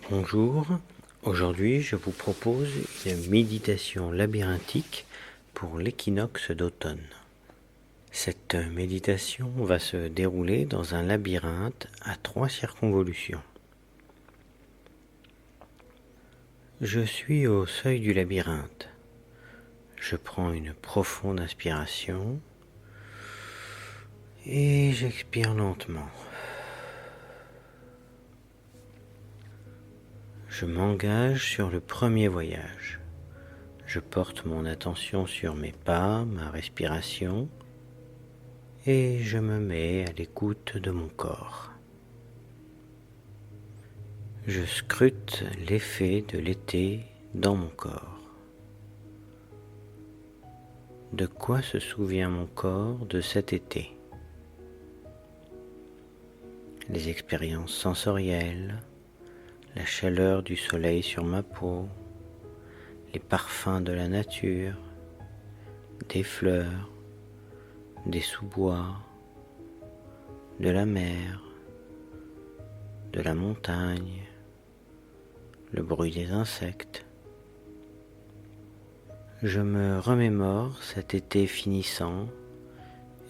Bonjour, aujourd'hui je vous propose une méditation labyrinthique pour l'équinoxe d'automne. Cette méditation va se dérouler dans un labyrinthe à 3 circonvolutions. Je suis au seuil du labyrinthe. Je prends une profonde inspiration et j'expire lentement. Je m'engage sur le premier voyage. Je porte mon attention sur mes pas, ma respiration, et je me mets à l'écoute de mon corps. Je scrute l'effet de l'été dans mon corps. De quoi se souvient mon corps de cet été? Les expériences sensorielles, la chaleur du soleil sur ma peau, les parfums de la nature, des fleurs, des sous-bois, de la mer, de la montagne, le bruit des insectes. Je me remémore cet été finissant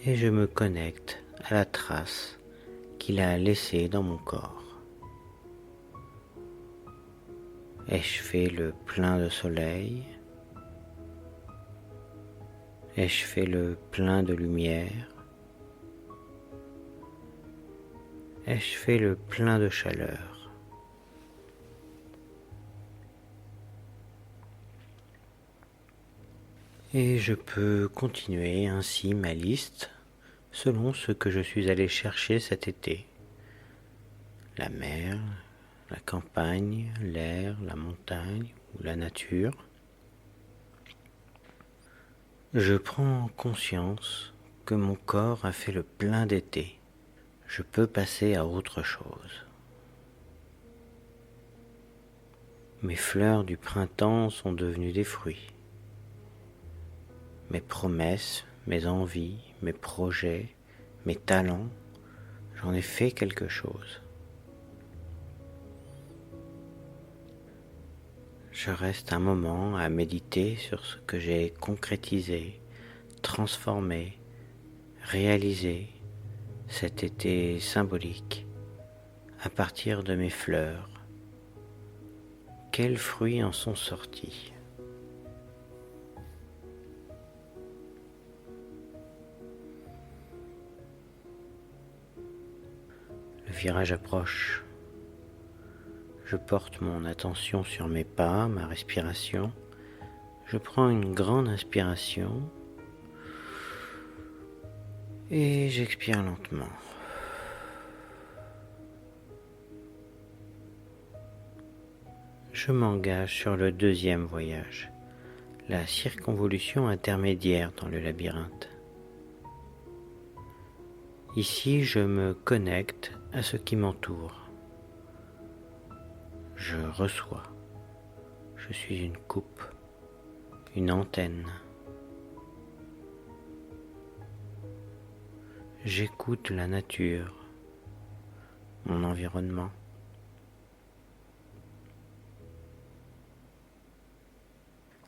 et je me connecte à la trace qu'il a laissée dans mon corps. Ai-je fait le plein de soleil? Ai-je fait le plein de lumière? Ai-je fait le plein de chaleur? Et je peux continuer ainsi ma liste selon ce que je suis allé chercher cet été. La mer, la campagne, l'air, la montagne ou la nature. Je prends conscience que mon corps a fait le plein d'été. Je peux passer à autre chose. Mes fleurs du printemps sont devenues des fruits. Mes promesses, mes envies, mes projets, mes talents, j'en ai fait quelque chose. Je reste un moment à méditer sur ce que j'ai concrétisé, transformé, réalisé cet été symbolique à partir de mes fleurs. Quels fruits en sont sortis? Le virage approche. Je porte mon attention sur mes pas, ma respiration. Je prends une grande inspiration et j'expire lentement. Je m'engage sur le deuxième voyage, la circonvolution intermédiaire dans le labyrinthe. Ici, je me connecte à ce qui m'entoure. Je reçois. Je suis une coupe, une antenne. J'écoute la nature, mon environnement.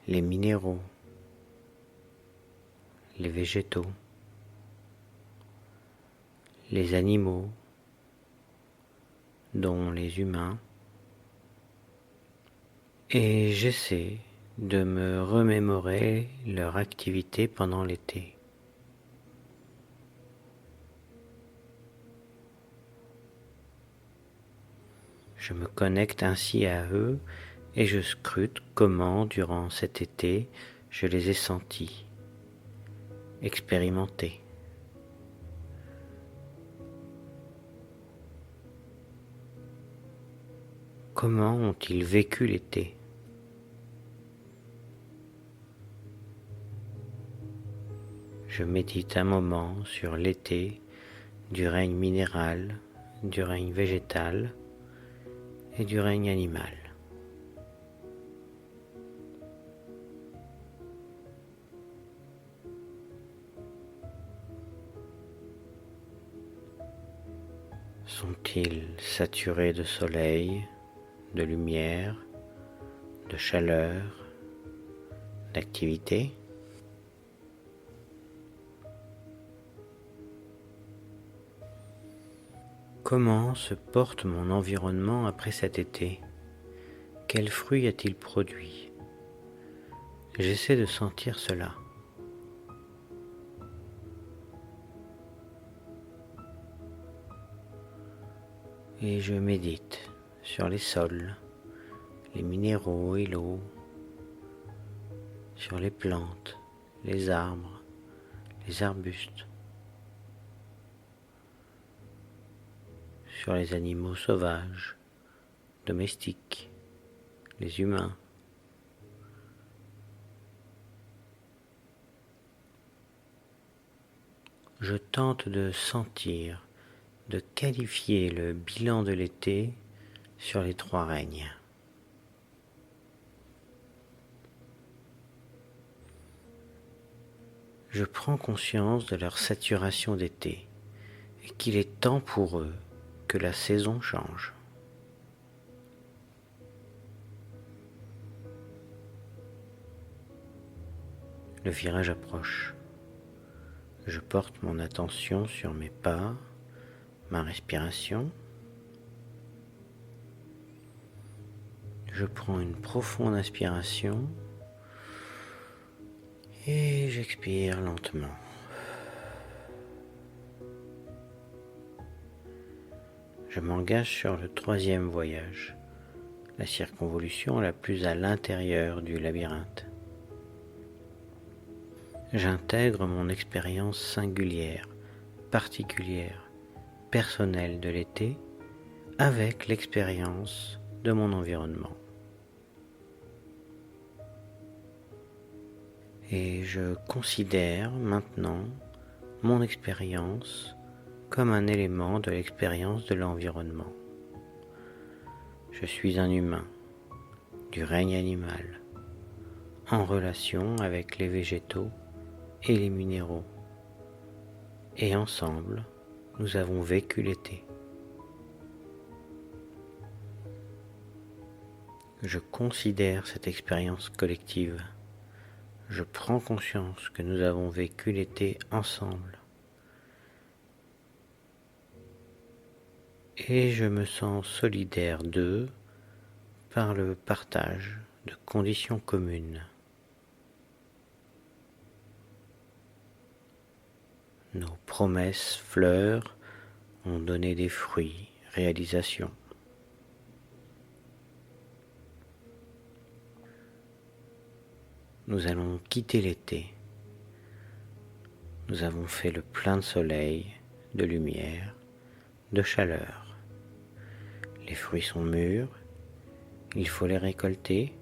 Les minéraux, les végétaux, les animaux, dont les humains, et j'essaie de me remémorer leur activité pendant l'été. Je me connecte ainsi à eux et je scrute comment, durant cet été, je les ai sentis, expérimentés. Comment ont-ils vécu l'été? Je médite un moment sur l'été du règne minéral, du règne végétal et du règne animal. Sont-ils saturés de soleil, de lumière, de chaleur, d'activité. Comment se porte mon environnement après cet été? Quels fruits a-t-il produit? J'essaie de sentir cela. Et je médite sur les sols, les minéraux et l'eau, sur les plantes, les arbres, les arbustes, sur les animaux sauvages, domestiques, les humains. Je tente de sentir, de qualifier le bilan de l'été sur les 3 règnes. Je prends conscience de leur saturation d'été et qu'il est temps pour eux que la saison change. Le virage approche. Je porte mon attention sur mes pas, ma respiration. Je prends une profonde inspiration et j'expire lentement. Je m'engage sur le 3e voyage, la circonvolution la plus à l'intérieur du labyrinthe. J'intègre mon expérience singulière, particulière, personnelle de l'été avec l'expérience de mon environnement. Et je considère maintenant mon expérience comme un élément de l'expérience de l'environnement. Je suis un humain du règne animal, en relation avec les végétaux et les minéraux. Et ensemble, nous avons vécu l'été. Je considère cette expérience collective. Je prends conscience que nous avons vécu l'été ensemble. Et je me sens solidaire d'eux par le partage de conditions communes. Nos promesses fleurs ont donné des fruits, réalisations. Nous allons quitter l'été. Nous avons fait le plein de soleil, de lumière, de chaleur. Les fruits sont mûrs, il faut les récolter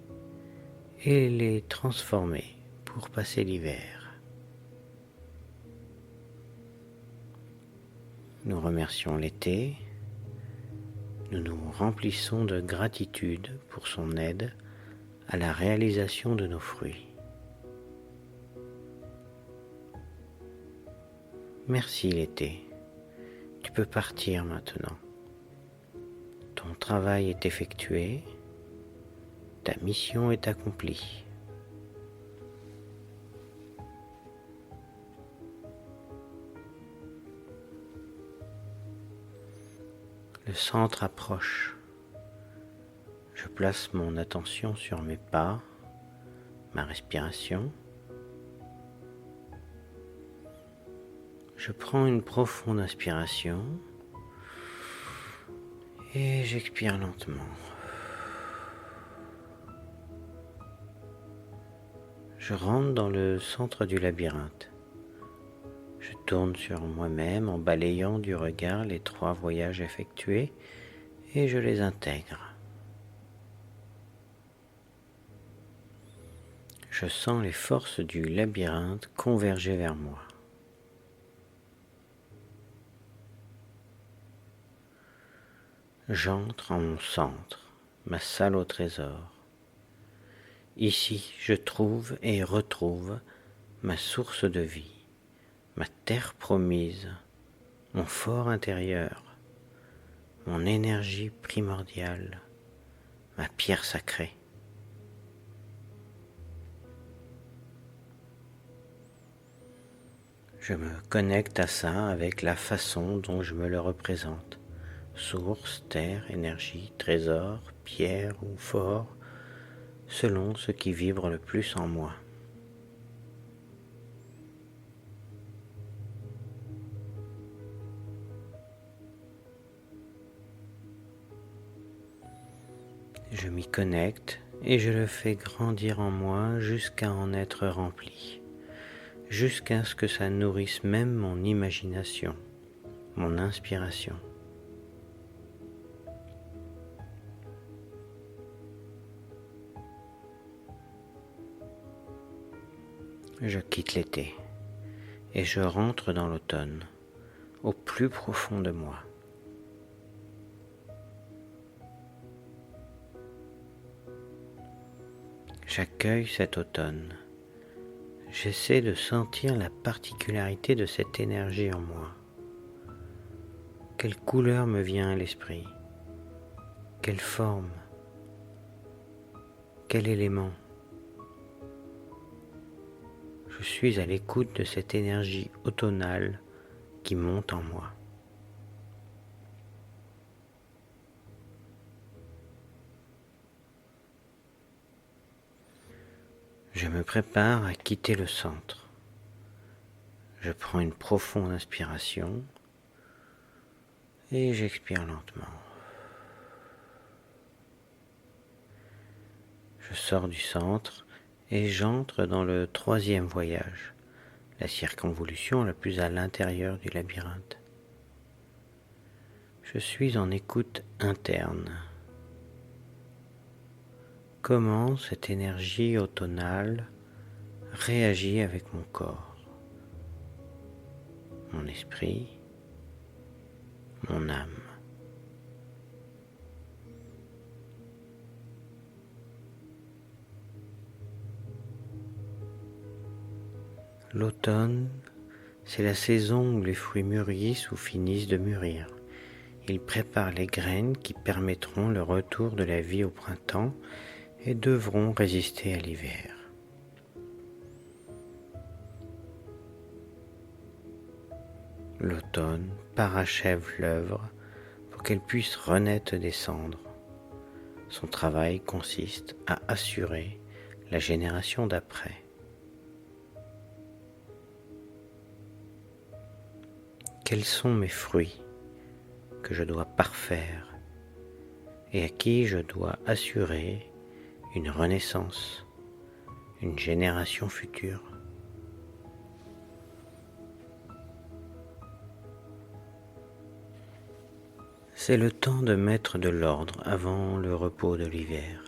et les transformer pour passer l'hiver. Nous remercions l'été, nous nous remplissons de gratitude pour son aide à la réalisation de nos fruits. Merci l'été, tu peux partir maintenant. Ton travail est effectué, ta mission est accomplie. Le centre approche. Je place mon attention sur mes pas, ma respiration. Je prends une profonde inspiration et j'expire lentement. Je rentre dans le centre du labyrinthe. Je tourne sur moi-même en balayant du regard les 3 voyages effectués et je les intègre. Je sens les forces du labyrinthe converger vers moi. J'entre en mon centre, ma salle au trésor. Ici, je trouve et retrouve ma source de vie, ma terre promise, mon fort intérieur, mon énergie primordiale, ma pierre sacrée. Je me connecte à ça avec la façon dont je me le représente. Source, terre, énergie, trésor, pierre ou fort, selon ce qui vibre le plus en moi. Je m'y connecte et je le fais grandir en moi jusqu'à en être rempli, jusqu'à ce que ça nourrisse même mon imagination, mon inspiration. Je quitte l'été et je rentre dans l'automne, au plus profond de moi. J'accueille cet automne. J'essaie de sentir la particularité de cette énergie en moi. Quelle couleur me vient à l'esprit? Quelle forme? Quel élément? Je suis à l'écoute de cette énergie automnale qui monte en moi. Je me prépare à quitter le centre. Je prends une profonde inspiration et j'expire lentement. Je sors du centre et j'entre dans le troisième voyage, la circonvolution la plus à l'intérieur du labyrinthe. Je suis en écoute interne. Comment cette énergie automnale réagit avec mon corps, mon esprit, mon âme. L'automne, c'est la saison où les fruits mûrissent ou finissent de mûrir. Il prépare les graines qui permettront le retour de la vie au printemps et devront résister à l'hiver. L'automne parachève l'œuvre pour qu'elle puisse renaître des cendres. Son travail consiste à assurer la génération d'après. Quels sont mes fruits que je dois parfaire et à qui je dois assurer une renaissance, une génération future? C'est le temps de mettre de l'ordre avant le repos de l'hiver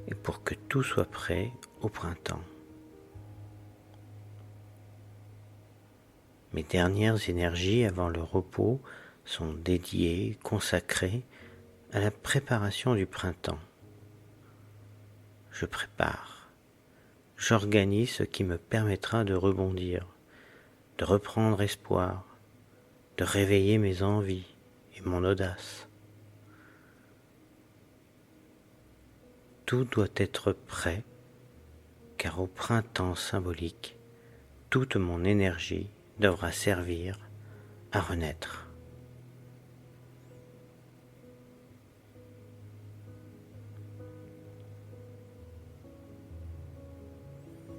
et pour que tout soit prêt au printemps. Mes dernières énergies avant le repos sont dédiées, consacrées à la préparation du printemps. Je prépare, j'organise ce qui me permettra de rebondir, de reprendre espoir, de réveiller mes envies et mon audace. Tout doit être prêt, car au printemps symbolique, toute mon énergie devra servir à renaître.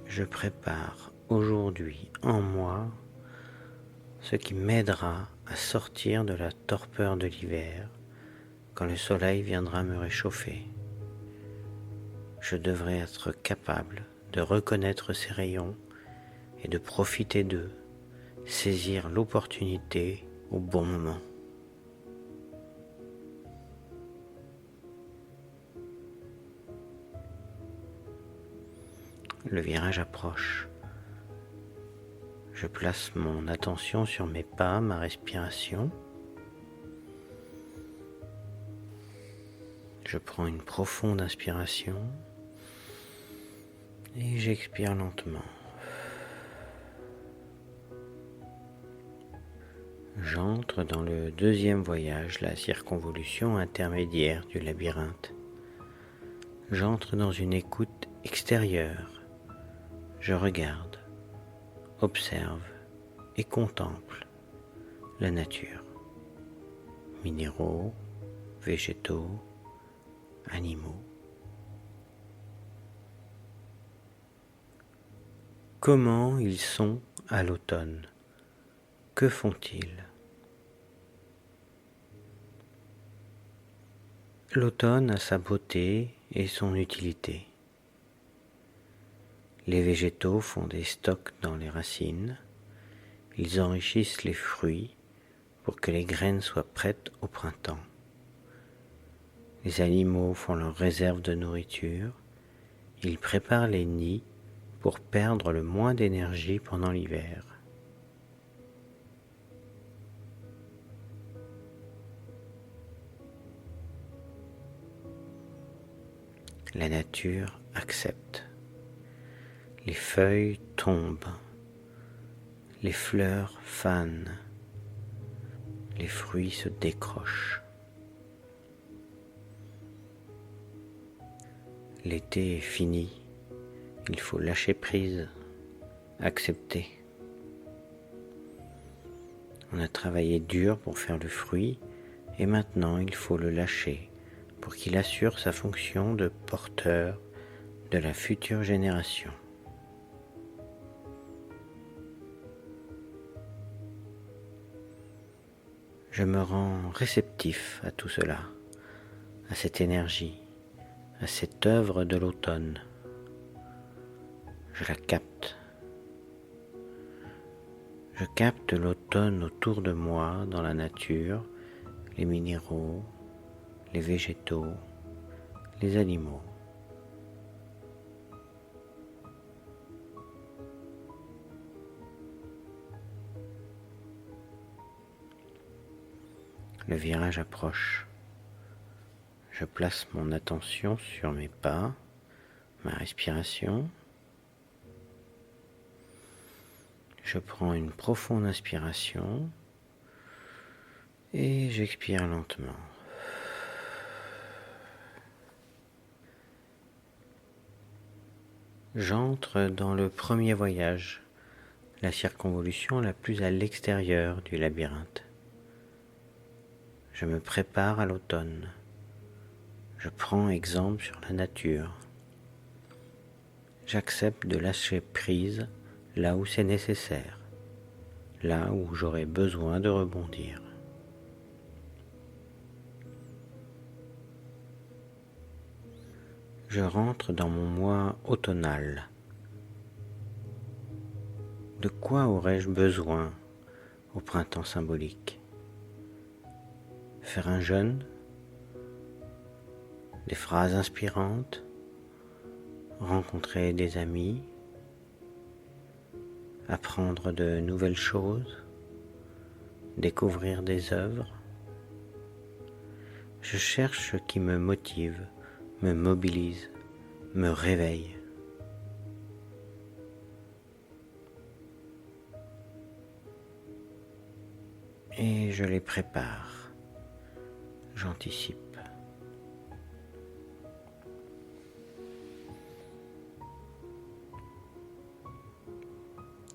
Je prépare aujourd'hui en moi ce qui m'aidera à sortir de la torpeur de l'hiver quand le soleil viendra me réchauffer. Je devrais être capable de reconnaître ces rayons et de profiter d'eux, saisir l'opportunité au bon moment. Le virage approche. Je place mon attention sur mes pas, ma respiration. Je prends une profonde inspiration et j'expire lentement. J'entre dans le deuxième voyage, la circonvolution intermédiaire du labyrinthe. J'entre dans une écoute extérieure. Je regarde, observe et contemple la nature. Minéraux, végétaux, animaux. Comment ils sont à l'automne? Que font-ils? L'automne a sa beauté et son utilité. Les végétaux font des stocks dans les racines. Ils enrichissent les fruits pour que les graines soient prêtes au printemps. Les animaux font leurs réserves de nourriture. Ils préparent les nids pour perdre le moins d'énergie pendant l'hiver. La nature accepte. Les feuilles tombent. Les fleurs fanent. Les fruits se décrochent. L'été est fini. Il faut lâcher prise, accepter. On a travaillé dur pour faire le fruit et maintenant il faut le lâcher pour qu'il assure sa fonction de porteur de la future génération. Je me rends réceptif à tout cela, à cette énergie, à cette œuvre de l'automne. Je la capte. Je capte l'automne autour de moi, dans la nature, les minéraux, les végétaux, les animaux. Le virage approche. Je place mon attention sur mes pas, ma respiration. Je prends une profonde inspiration et j'expire lentement. J'entre dans le premier voyage, la circonvolution la plus à l'extérieur du labyrinthe. Je me prépare à l'automne. Je prends exemple sur la nature. J'accepte de lâcher prise là où c'est nécessaire, là où j'aurai besoin de rebondir. Je rentre dans mon moi automnal. De quoi aurais-je besoin au printemps symbolique? Faire un jeûne? Des phrases inspirantes? Rencontrer des amis? Apprendre de nouvelles choses? Découvrir des œuvres? Je cherche ce qui me motive, me mobilise, me réveille. Et je les prépare, j'anticipe.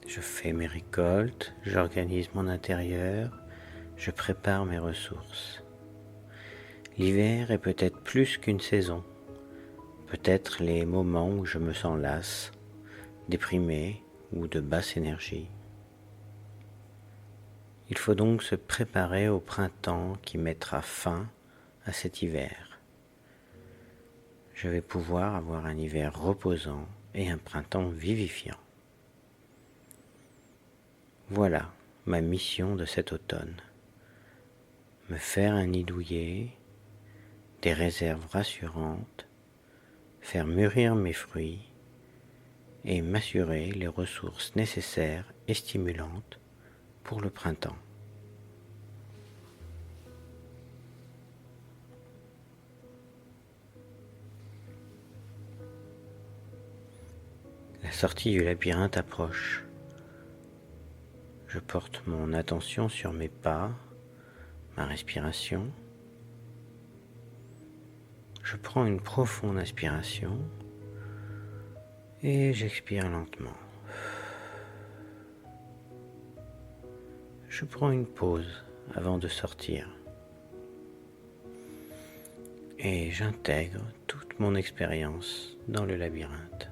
Je fais mes récoltes, j'organise mon intérieur, je prépare mes ressources. L'hiver est peut-être plus qu'une saison, peut-être les moments où je me sens lasse, déprimé ou de basse énergie. Il faut donc se préparer au printemps qui mettra fin à cet hiver. Je vais pouvoir avoir un hiver reposant et un printemps vivifiant. Voilà ma mission de cet automne. Me faire un nid douillet, des réserves rassurantes, faire mûrir mes fruits et m'assurer les ressources nécessaires et stimulantes pour le printemps. La sortie du labyrinthe approche. Je porte mon attention sur mes pas, ma respiration. Je prends une profonde inspiration et j'expire lentement. Je prends une pause avant de sortir et j'intègre toute mon expérience dans le labyrinthe.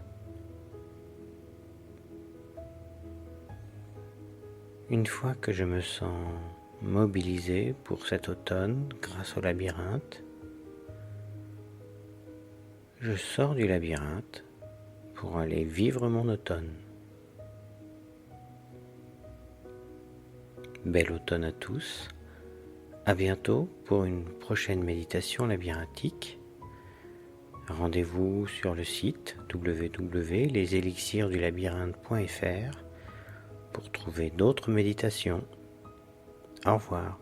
Une fois que je me sens mobilisé pour cet automne grâce au labyrinthe, je sors du labyrinthe pour aller vivre mon automne. Bel automne à tous, à bientôt pour une prochaine méditation labyrinthique. Rendez-vous sur le site www.leselixirsdulabyrinthe.fr pour trouver d'autres méditations. Au revoir.